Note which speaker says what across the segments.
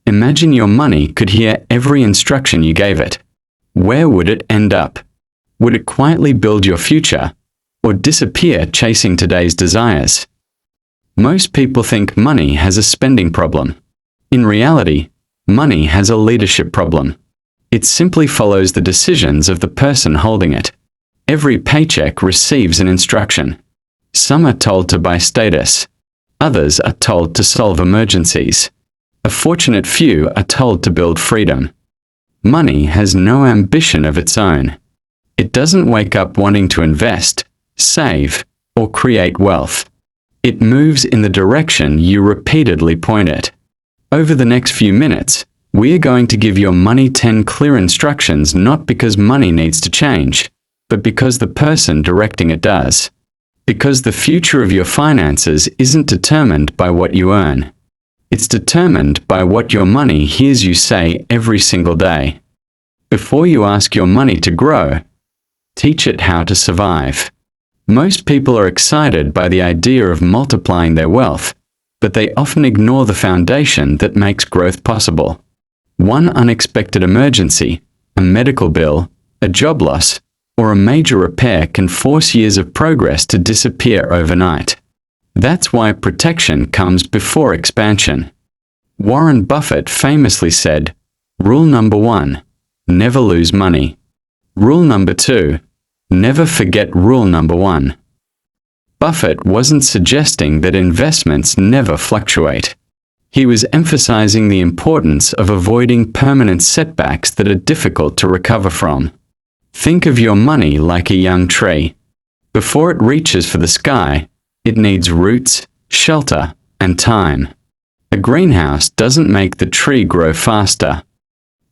Speaker 1: Imagine your money could hear every instruction you gave it. Where would it end up? Would it quietly build your future, or disappear chasing today's desires? Most people think money has a spending problem. In reality, money has a leadership problem. It simply follows the decisions of the person holding it. Every paycheck receives an instruction. Some are told to buy status. Others are told to solve emergencies. A fortunate few are told to build freedom. Money has no ambition of its own. It doesn't wake up wanting to invest, save, or create wealth. It moves in the direction you repeatedly point it. Over the next few minutes, we are going to give your money 10 clear instructions, not because money needs to change, but because the person directing it does. Because the future of your finances isn't determined by what you earn. It's determined by what your money hears you say every single day. Before you ask your money to grow, teach it how to survive. Most people are excited by the idea of multiplying their wealth, but they often ignore the foundation that makes growth possible. One unexpected emergency, a medical bill, a job loss, or a major repair can force years of progress to disappear overnight. That's why protection comes before expansion. Warren Buffett famously said, "Rule number 1, never lose money. Rule number 2, never forget rule number 1." Buffett wasn't suggesting that investments never fluctuate. He was emphasizing the importance of avoiding permanent setbacks that are difficult to recover from. Think of your money like a young tree. Before it reaches for the sky, it needs roots, shelter, and time. A greenhouse doesn't make the tree grow faster.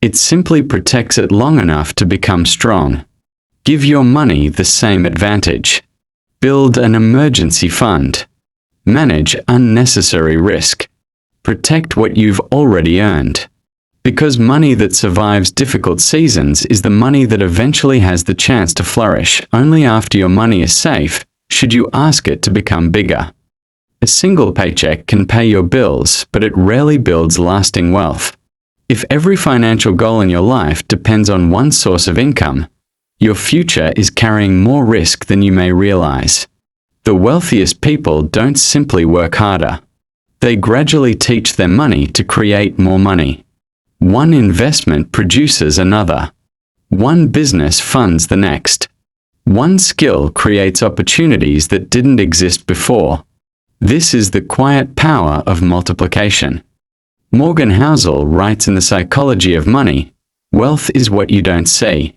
Speaker 1: It simply protects it long enough to become strong. Give your money the same advantage. Build an emergency fund. Manage unnecessary risk. Protect what you've already earned. Because money that survives difficult seasons is the money that eventually has the chance to flourish. Only after your money is safe should you ask it to become bigger. A single paycheck can pay your bills, but it rarely builds lasting wealth. If every financial goal in your life depends on one source of income, your future is carrying more risk than you may realize. The wealthiest people don't simply work harder. They gradually teach their money to create more money. One investment produces another. One business funds the next. One skill creates opportunities that didn't exist before. This is the quiet power of multiplication. Morgan Housel writes in The Psychology of Money, "Wealth is what you don't see."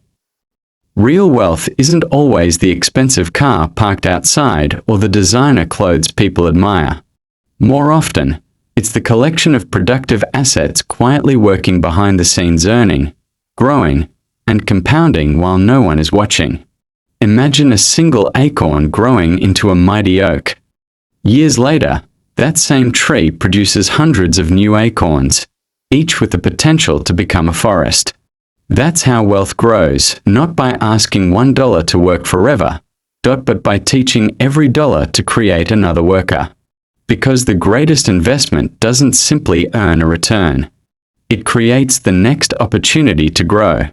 Speaker 1: Real wealth isn't always the expensive car parked outside or the designer clothes people admire. More often, it's the collection of productive assets quietly working behind the scenes, earning, growing, and compounding while no one is watching. Imagine a single acorn growing into a mighty oak. Years later, that same tree produces hundreds of new acorns, each with the potential to become a forest. That's how wealth grows, not by asking $1 to work forever, but by teaching every dollar to create another worker. Because the greatest investment doesn't simply earn a return. It creates the next opportunity to grow.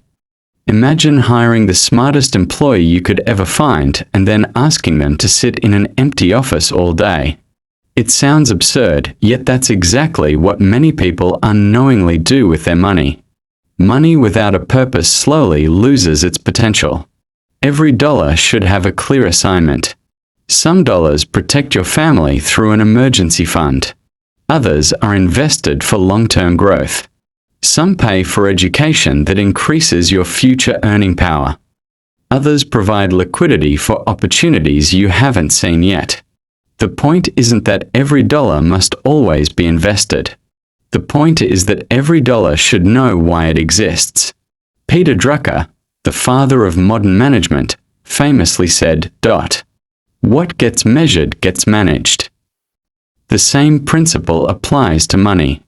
Speaker 1: Imagine hiring the smartest employee you could ever find and then asking them to sit in an empty office all day. It sounds absurd, yet that's exactly what many people unknowingly do with their money. Money without a purpose slowly loses its potential. Every dollar should have a clear assignment. Some dollars protect your family through an emergency fund. Others are invested for long-term growth. Some pay for education that increases your future earning power. Others provide liquidity for opportunities you haven't seen yet. The point isn't that every dollar must always be invested. The point is that every dollar should know why it exists. Peter Drucker, the father of modern management, famously said, "What gets measured gets managed." The same principle applies to money.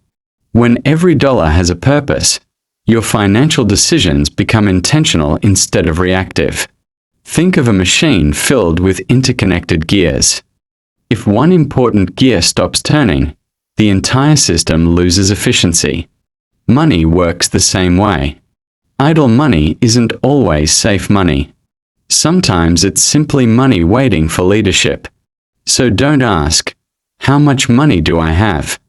Speaker 1: When every dollar has a purpose, your financial decisions become intentional instead of reactive. Think of a machine filled with interconnected gears. If one important gear stops turning, the entire system loses efficiency. Money works the same way. Idle money isn't always safe money. Sometimes it's simply money waiting for leadership. So don't ask, "How much money do I have?"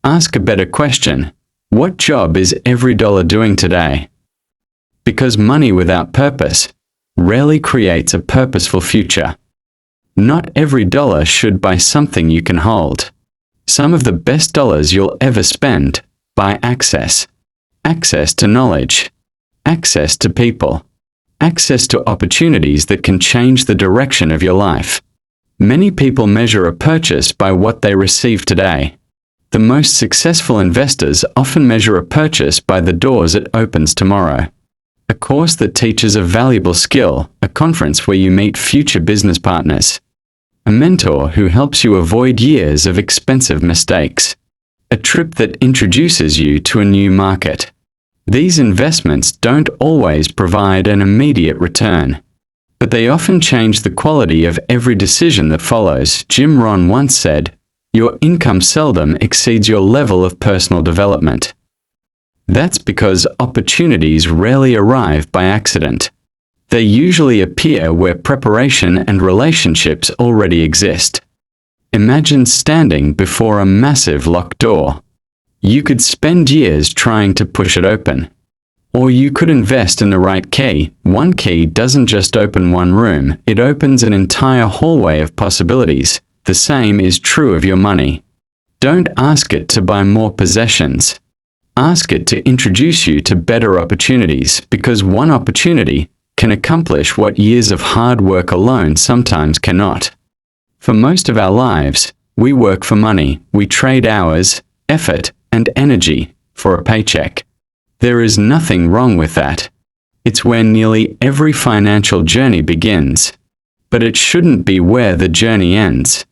Speaker 1: Ask a better question. What job is every dollar doing today? Because money without purpose rarely creates a purposeful future. Not every dollar should buy something you can hold. Some of the best dollars you'll ever spend buy access. Access to knowledge. Access to people. Access to opportunities that can change the direction of your life. Many people measure a purchase by what they receive today. The most successful investors often measure a purchase by the doors it opens tomorrow. A course that teaches a valuable skill, a conference where you meet future business partners. A mentor who helps you avoid years of expensive mistakes. A trip that introduces you to a new market. These investments don't always provide an immediate return, but they often change the quality of every decision that follows. Jim Rohn once said, "Your income seldom exceeds your level of personal development." That's because opportunities rarely arrive by accident. They usually appear where preparation and relationships already exist. Imagine standing before a massive locked door. You could spend years trying to push it open. Or you could invest in the right key. One key doesn't just open one room, it opens an entire hallway of possibilities. The same is true of your money. Don't ask it to buy more possessions. Ask it to introduce you to better opportunities, because one opportunity can accomplish what years of hard work alone sometimes cannot. For most of our lives, we work for money. We trade hours, effort, and energy for a paycheck. There is nothing wrong with that. It's where nearly every financial journey begins. But it shouldn't be where the journey ends.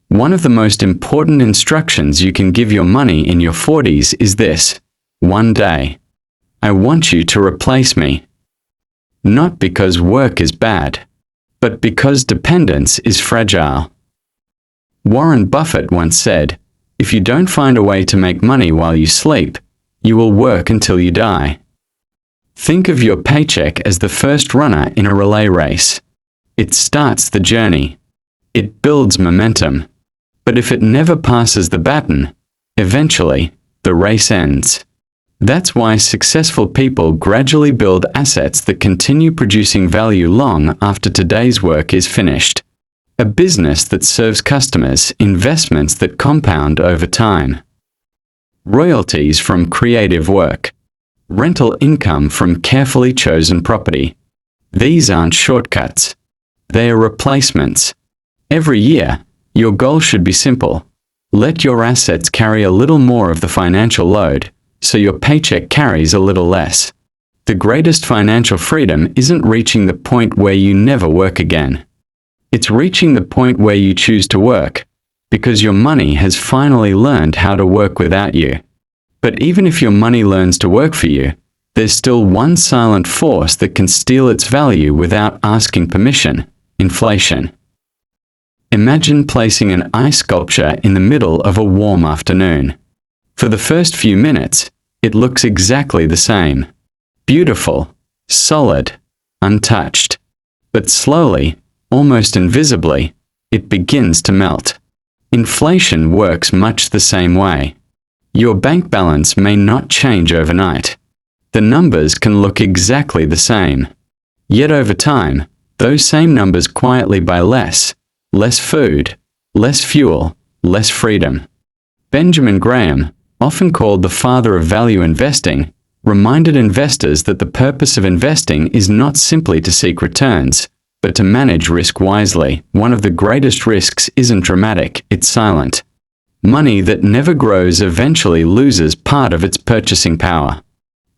Speaker 1: One of the most important instructions you can give your money in your 40s is this: one day, I want you to replace me. Not because work is bad, but because dependence is fragile. Warren Buffett once said, "If you don't find a way to make money while you sleep, you will work until you die." Think of your paycheck as the first runner in a relay race. It starts the journey. It builds momentum. But if it never passes the baton, eventually, the race ends. That's why successful people gradually build assets that continue producing value long after today's work is finished. A business that serves customers, investments that compound over time. Royalties from creative work. Rental income from carefully chosen property. These aren't shortcuts. They are replacements. Every year, your goal should be simple. Let your assets carry a little more of the financial load, so your paycheck carries a little less. The greatest financial freedom isn't reaching the point where you never work again. It's reaching the point where you choose to work, because your money has finally learned how to work without you. But even if your money learns to work for you, there's still one silent force that can steal its value without asking permission: inflation. Imagine placing an ice sculpture in the middle of a warm afternoon. For the first few minutes, it looks exactly the same. Beautiful, solid, untouched. But slowly, almost invisibly, it begins to melt. Inflation works much the same way. Your bank balance may not change overnight. The numbers can look exactly the same. Yet over time, those same numbers quietly buy less food, less fuel, less freedom. Benjamin Graham, often called the father of value investing, reminded investors that the purpose of investing is not simply to seek returns, but to manage risk wisely. One of the greatest risks isn't dramatic, it's silent. Money that never grows eventually loses part of its purchasing power.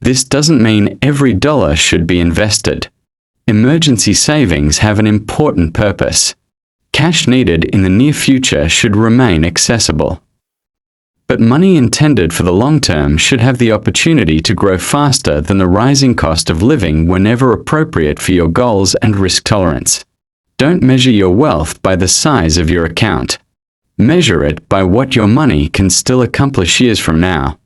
Speaker 1: This doesn't mean every dollar should be invested. Emergency savings have an important purpose. Cash needed in the near future should remain accessible. But money intended for the long term should have the opportunity to grow faster than the rising cost of living whenever appropriate for your goals and risk tolerance. Don't measure your wealth by the size of your account. Measure it by what your money can still accomplish years from now.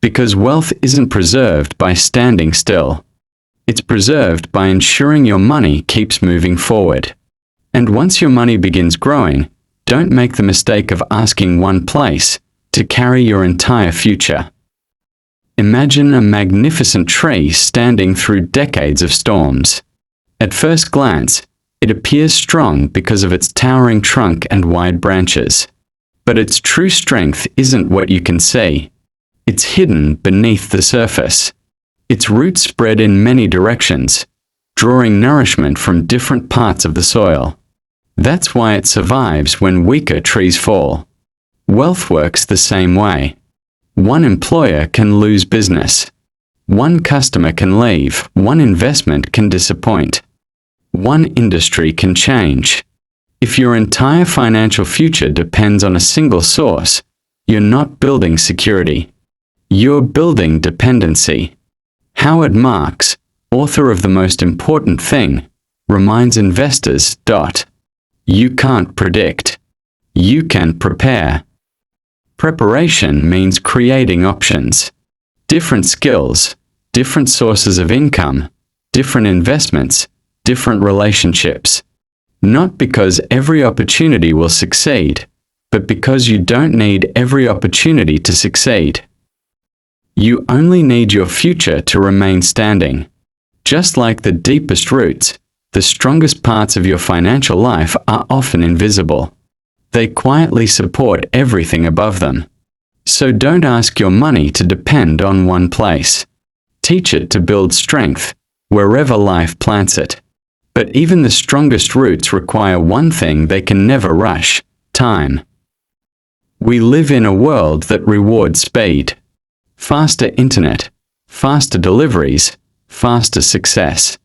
Speaker 1: Because wealth isn't preserved by standing still. It's preserved by ensuring your money keeps moving forward. And once your money begins growing, don't make the mistake of asking one place to carry your entire future. Imagine a magnificent tree standing through decades of storms. At first glance, it appears strong because of its towering trunk and wide branches. But its true strength isn't what you can see. It's hidden beneath the surface. Its roots spread in many directions, drawing nourishment from different parts of the soil. That's why it survives when weaker trees fall. Wealth works the same way. One employer can lose business. One customer can leave. One investment can disappoint. One industry can change. If your entire financial future depends on a single source, you're not building security. You're building dependency. Howard Marks, author of The Most Important Thing, reminds investors, You can't predict. You can prepare. Preparation means creating options. Different skills, different sources of income, different investments, different relationships. Not because every opportunity will succeed, but because you don't need every opportunity to succeed. You only need your future to remain standing. Just like the deepest roots, the strongest parts of your financial life are often invisible. They quietly support everything above them. So don't ask your money to depend on one place. Teach it to build strength wherever life plants it. But even the strongest roots require one thing they can never rush: time. We live in a world that rewards speed. Faster internet, faster deliveries, faster success.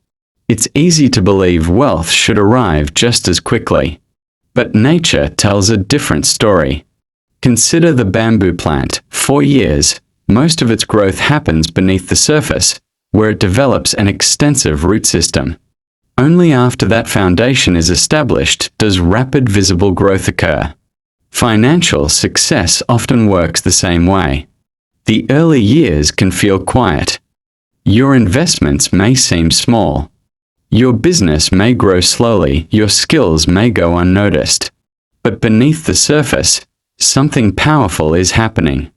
Speaker 1: It's easy to believe wealth should arrive just as quickly. But nature tells a different story. Consider the bamboo plant. For years, most of its growth happens beneath the surface, where it develops an extensive root system. Only after that foundation is established does rapid visible growth occur. Financial success often works the same way. The early years can feel quiet. Your investments may seem small. Your business may grow slowly, your skills may go unnoticed. But beneath the surface, something powerful is happening.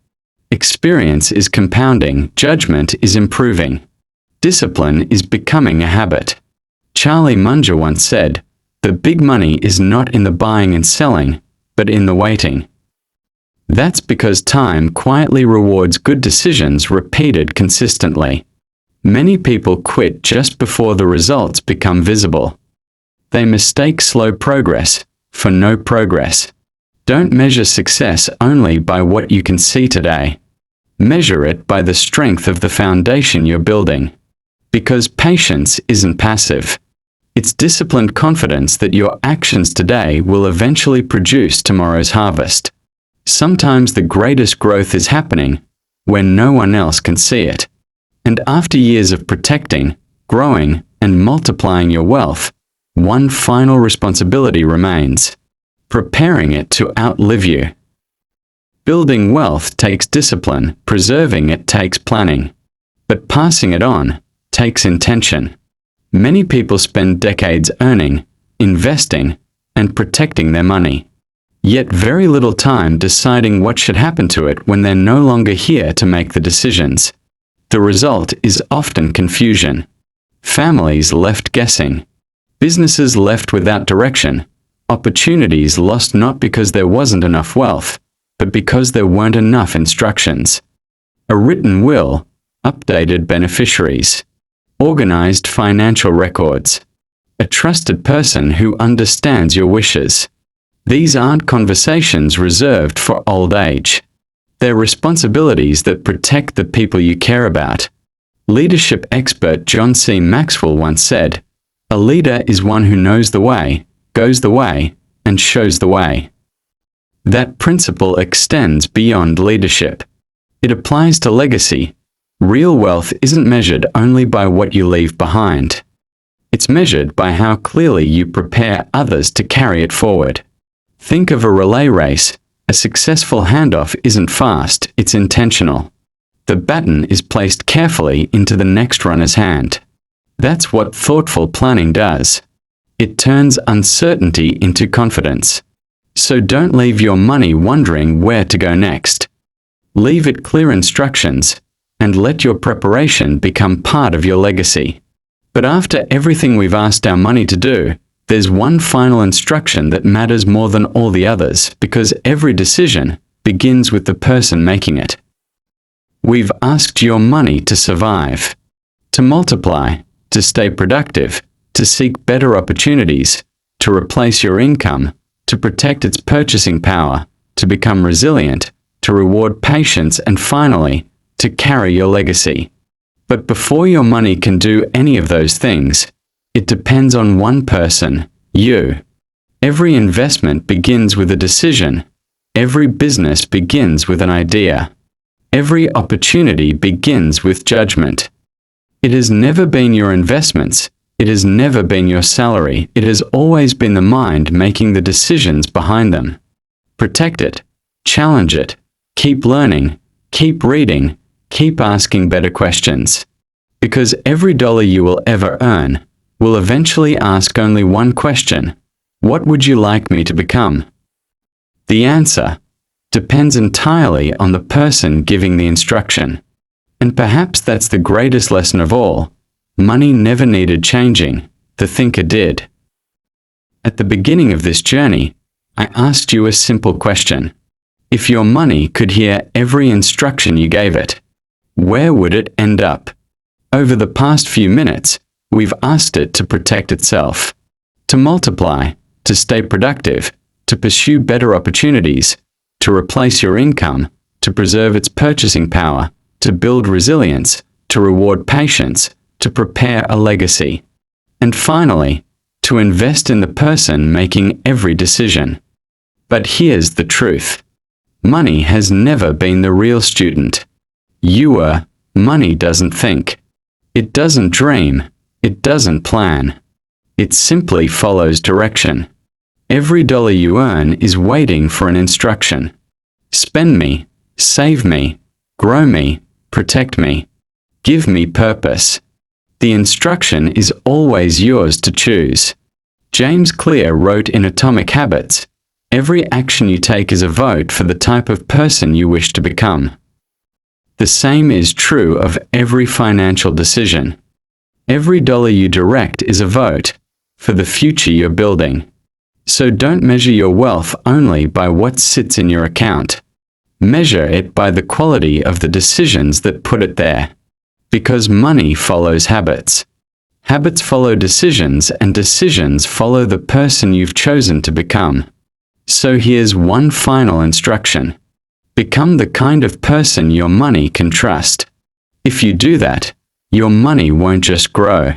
Speaker 1: Experience is compounding, judgment is improving. Discipline is becoming a habit. Charlie Munger once said, "The big money is not in the buying and selling, but in the waiting." That's because time quietly rewards good decisions repeated consistently. Many people quit just before the results become visible. They mistake slow progress for no progress. Don't measure success only by what you can see today. Measure it by the strength of the foundation you're building. Because patience isn't passive. It's disciplined confidence that your actions today will eventually produce tomorrow's harvest. Sometimes the greatest growth is happening when no one else can see it. And after years of protecting, growing, and multiplying your wealth, one final responsibility remains: preparing it to outlive you. Building wealth takes discipline, preserving it takes planning. But passing it on takes intention. Many people spend decades earning, investing, and protecting their money. Yet very little time deciding what should happen to it when they're no longer here to make the decisions. The result is often confusion. Families left guessing. Businesses left without direction. Opportunities lost not because there wasn't enough wealth, but because there weren't enough instructions. A written will, updated beneficiaries, organized financial records, a trusted person who understands your wishes. These aren't conversations reserved for old age. They're responsibilities that protect the people you care about. Leadership expert John C. Maxwell once said, "A leader is one who knows the way, goes the way, and shows the way." That principle extends beyond leadership. It applies to legacy. Real wealth isn't measured only by what you leave behind. It's measured by how clearly you prepare others to carry it forward. Think of a relay race. A successful handoff isn't fast, it's intentional. the baton is placed carefully into the next runner's hand. That's what thoughtful planning does. It turns uncertainty into confidence. So don't leave your money wondering where to go next. Leave it clear instructions, and let your preparation become part of your legacy. But after everything we've asked our money to do, there's one final instruction that matters more than all the others, because every decision begins with the person making it. We've asked your money to survive, to multiply, to stay productive, to seek better opportunities, to replace your income, to protect its purchasing power, to become resilient, to reward patience, and finally, to carry your legacy. But before your money can do any of those things, it depends on one person, you. Every investment begins with a decision. Every business begins with an idea. Every opportunity begins with judgment. It has never been your investments. It has never been your salary. It has always been the mind making the decisions behind them. Protect it. Challenge it. Keep learning. Keep reading. Keep asking better questions. Because every dollar you will ever earn will eventually ask only one question: what would you like me to become? The answer depends entirely on the person giving the instruction. And perhaps that's the greatest lesson of all. Money never needed changing, the thinker did. At the beginning of this journey, I asked you a simple question. If your money could hear every instruction you gave it, where would it end up? Over the past few minutes, we've asked it to protect itself, to multiply, to stay productive, to pursue better opportunities, to replace your income, to preserve its purchasing power, to build resilience, to reward patience, to prepare a legacy, and finally, to invest in the person making every decision. But here's the truth. Money has never been the real student. Money doesn't think. It doesn't dream. It doesn't plan. It simply follows direction. Every dollar you earn is waiting for an instruction. Spend me, save me, grow me, protect me, give me purpose. The instruction is always yours to choose. James Clear wrote in Atomic Habits, "Every action you take is a vote for the type of person you wish to become." The same is true of every financial decision. Every dollar you direct is a vote for the future you're building. So don't measure your wealth only by what sits in your account. Measure it by the quality of the decisions that put it there. Because money follows habits. Habits follow decisions, and decisions follow the person you've chosen to become. So here's one final instruction. Become the kind of person your money can trust. If you do that, your money won't just grow.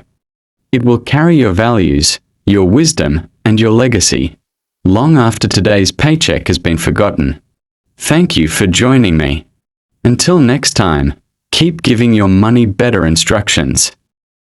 Speaker 1: It will carry your values, your wisdom, and your legacy, long after today's paycheck has been forgotten. Thank you for joining me. Until next time, keep giving your money better instructions.